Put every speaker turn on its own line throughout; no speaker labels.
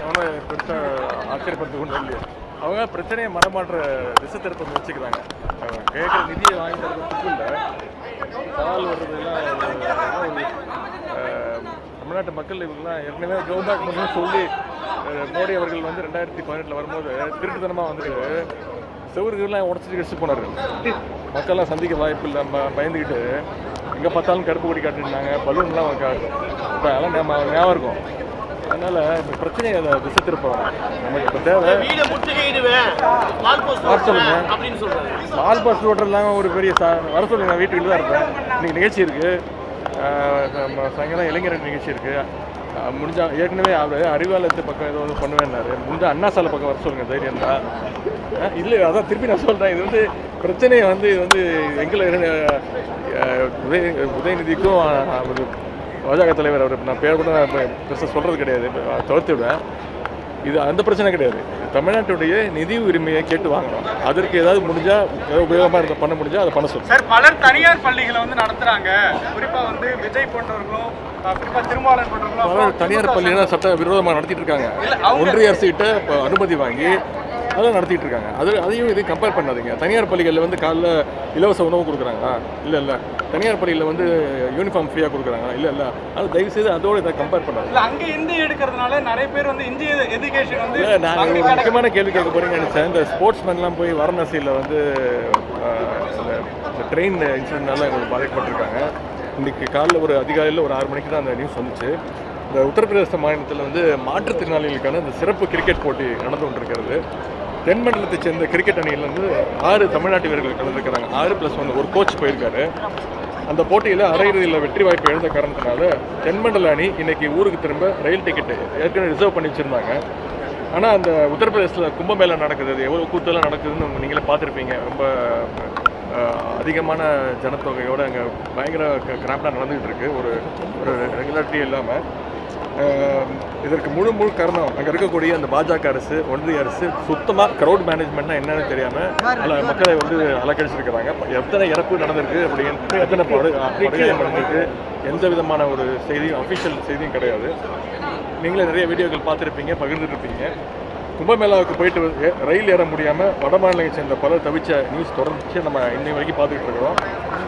அவனும் பெருசாக ஆச்சரியப்படுத்த கொண்டு இல்லையா அவங்க பிரச்சனையை மனமாற்ற திசை திருப்பம் வச்சுக்கிறாங்க. கேட்குற நிதியை வாங்கி தரதுக்கு இல்லை சவால் வர்றதுலாம் தமிழ்நாட்டு மக்கள் இவங்கெல்லாம் ஏற்கனவே கவர்மெண்ட் மட்டும் சொல்லி மோடி அவர்கள் வந்து 2018 வரும்போது திருட்டுத்தனமாக வந்துட்டு செவருக்கெல்லாம் உடச்சிட்டு போனார். மக்கள்லாம் சந்திக்க வாய்ப்பு இல்லை பயந்துக்கிட்டு எங்கே பார்த்தாலும் கருப்பு கொடி காட்டிருந்தாங்க, பலூன்லாம் அதெல்லாம் ஞாபகம் இருக்கும். அதனால இந்த பிரச்சனையை அதை திசை திருப்போம். நமக்கு இப்போ தேவை வால் பாஸ் ஓட்டுறதுலாம் ஒரு பெரிய வர சொல்லுங்க. நான் வீட்டுக்கு தான் இருப்பேன். இன்றைக்கி நிகழ்ச்சி இருக்குது, சாயங்காலம் இளைஞர் நிகழ்ச்சி இருக்குது. முடிஞ்சா ஏற்கனவே அவர் அறிவாலயத்து பக்கம் ஏதோ ஒன்று பண்ணுவேன்னாரு. முடிஞ்ச அண்ணா சாலை பக்கம் வர சொல்லுங்கள் தைரியம் தான். இல்லை அதான் திருப்பி நான் சொல்கிறேன். இது வந்து பிரச்சனையை வந்து இது வந்து எங்களை உதயநிதிக்கும் பாஜக தலைவர் அவர் நான் பேர் கூட பெருசாக சொல்கிறது கிடையாது, தவிர்த்து விடுவேன். இது அந்த பிரச்சனை கிடையாது. தமிழ்நாட்டுடைய நிதி உரிமையை கேட்டு வாங்கணும். அதற்கு ஏதாவது முடிஞ்சால் ஏதாவது உபயோகமாக பண்ண முடிஞ்சால் அதை பண்ண சொல்லுங்கள்.
சார், பலர் தனியார் பள்ளிகளை வந்து நடத்துகிறாங்க. குறிப்பாக வந்து விஜய் போன்றவர்களும் குறிப்பாக திருமாவளவன் போன்றவர்களும்
பலர் தனியார் பள்ளியெல்லாம் சட்ட விரோதமாக நடத்திட்டு இருக்காங்க. ஒன்றிய அரசுகிட்ட இப்போ அனுமதி வாங்கி அதெல்லாம் நடத்திட்டு இருக்காங்க. அதையும் இதையும் கம்பேர் பண்ணாதீங்க. தனியார் பள்ளிகளில் வந்து காலைல இலவச உணவு கொடுக்குறாங்களா? இல்லை. தனியார் பள்ளியில் வந்து யூனிஃபார்ம் ஃப்ரீயாக கொடுக்குறாங்களா? இல்லை. அது தயவுசெய்து அதோடு இதை கம்பேர் பண்ணாது.
அங்கே இந்தி எடுக்கிறதுனால நிறைய பேர் வந்து இந்திய எஜுகேஷன் வந்து
நான் ஒரு முக்கியமான கேள்வி கேட்க போகிறீங்கன்னு நினச்சேன். இந்த ஸ்போர்ட்ஸ்மேன்லாம் போய் வாரணாசியில் வந்து இந்த ட்ரெயின் இன்சிடென்ட்னால எங்களுக்கு பாதிக்கப்பட்டிருக்காங்க. இன்றைக்கி காலையில் ஒரு அதிகாலையில் ஒரு 6 மணிக்கு தான் அந்த நியூஸ் வந்துச்சு. இந்த உத்தரப்பிரதேச மாநிலத்தில் வந்து மாற்றுத்திறனாளிகளுக்கான இந்த சிறப்பு கிரிக்கெட் போட்டி நடந்து கொண்டிருக்கிறது. தென்மண்டலத்தை சேர்ந்த கிரிக்கெட் அணியிலேருந்து 6 தமிழ்நாட்டு வீரர்கள் கலந்துருக்கிறாங்க. 6+1 ஒரு கோச் போயிருக்காரு. அந்த போட்டியில் அரையிறுதியில் வெற்றி வாய்ப்பு எழுந்த காரணத்தினால தென்மண்டல அணி இன்னைக்கு ஊருக்கு திரும்ப ரயில் டிக்கெட்டு ஏற்கனவே ரிசர்வ் பண்ணி வச்சுருந்தாங்க. ஆனால் அந்த உத்தரப்பிரதேசத்தில் கும்பமேளா நடக்குது, எவ்வளோ கூத்தெல்லாம் நடக்குதுன்னு நீங்களே பார்த்துருப்பீங்க. ரொம்ப அதிகமான ஜனத்தொகையோடு அங்கே பயங்கர கிராப்டாக நடந்துகிட்டு இருக்கு. ஒரு ரெகுலாரிட்டி இல்லாமல் இதற்கு முழு காரணம் அங்கே இருக்கக்கூடிய அந்த பாஜக அரசு, ஒன்றிய அரசு சுத்தமாக க்ரௌட் மேனேஜ்மெண்ட்னா என்னன்னு தெரியாமல் மக்களை வந்து அலக்கடிச்சிருக்கிறாங்க. எத்தனை இறப்பு நடந்திருக்கு அப்படின்னு, எத்தனை படுகாயம் நடந்திருக்கு, எந்த விதமான ஒரு செய்தியும் அஃபிஷியல் செய்தியும் கிடையாது. நீங்களே நிறைய வீடியோக்கள் பார்த்துருப்பீங்க, பகிர்ந்துருப்பீங்க. கும்பமேளாவுக்கு போயிட்டு ரயில் ஏற முடியாமல் வட மாநிலங்களை சேர்ந்த பலர் தவிச்ச நியூஸ் தொடர்ந்து நம்ம இன்னை வரைக்கும் பார்த்துக்கிட்டு இருக்கிறோம்.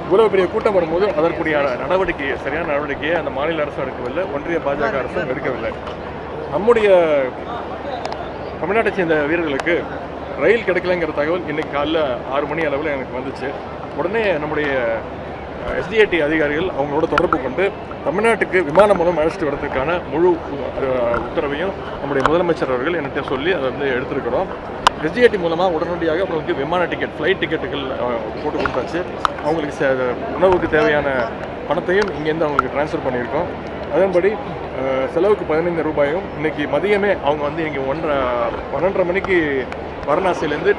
இவ்வளோ பெரிய கூட்டம் வரும்போது அதற்குரிய சரியான நடவடிக்கையை அந்த மாநில அரசும் எடுக்கவில்லை, ஒன்றிய பாஜக அரசும் எடுக்கவில்லை. நம்முடைய தமிழ்நாட்டை சேர்ந்த வீரர்களுக்கு ரயில் கிடைக்கலங்கிற தகவல் இன்றைக்கி காலைல 6 மணி அளவில் எனக்கு வந்துச்சு. உடனே நம்முடைய எஸ்டிஏடி அதிகாரிகள் அவங்களோட தொடர்பு கொண்டு தமிழ்நாட்டுக்கு விமானம் மூலம் அழைச்சிட்டு வரதுக்கான முழு உத்தரவையும் நம்முடைய முதலமைச்சர் அவர்கள் என்கிட்ட சொல்லி அதை வந்து எடுத்திருக்கிறோம். எஸ்டிஏடி மூலமாக உடனடியாக அவங்களுக்கு விமான டிக்கெட், ஃப்ளைட் டிக்கெட்டுகள் போட்டு கொடுத்தாச்சு. அவங்களுக்கு உணவுக்கு தேவையான பணத்தையும் இங்கேருந்து அவங்களுக்கு ட்ரான்ஸ்ஃபர் பண்ணியிருக்கோம். அதன்படி செலவுக்கு 15 ரூபாயும் இன்றைக்கி மதியமே அவங்க வந்து இங்கே 12:30 மணிக்கு வாரணாசியிலேருந்து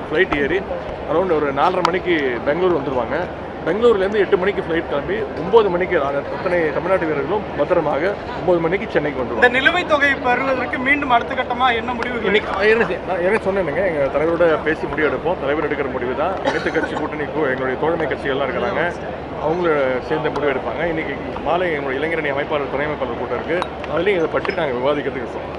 ஃப்ளைட் ஏறி அரௌண்ட் ஒரு 4:30 மணிக்கு பெங்களூர் வந்துடுவாங்க. பெங்களூர்லேருந்து 8 மணிக்கு ஃப்ளைட் கிளம்பி 9 மணிக்கு அத்தனை தமிழ்நாட்டு வீரர்களும் பத்திரமாக 9 மணிக்கு சென்னைக்கு வந்துடுவாங்க.
இந்த நிலுவைத் தொகை பெறுவதற்கு மீண்டும் அடுத்த கட்டமாக என்ன முடிவு?
என்ன சொன்னேனுங்க, எங்கள் தலைவரோட பேசி முடிவு எடுப்போம். தலைவர் எடுக்கிற முடிவு தான். அனைத்து கட்சி கூட்டணிக்கும் எங்களுடைய தோழமை கட்சிகள்லாம் இருக்கிறாங்க, அவங்கள சேர்ந்த முடிவு எடுப்பாங்க. இன்றைக்கி மாலை எங்களுடைய இளைஞரணி அமைப்பாளர் துணை அமைப்பாளர் கூட்டம் இருக்குது. அதுலேயும் இதை பற்றி நாங்கள் விவாதிக்கிறதுக்கு இருக்கோம்.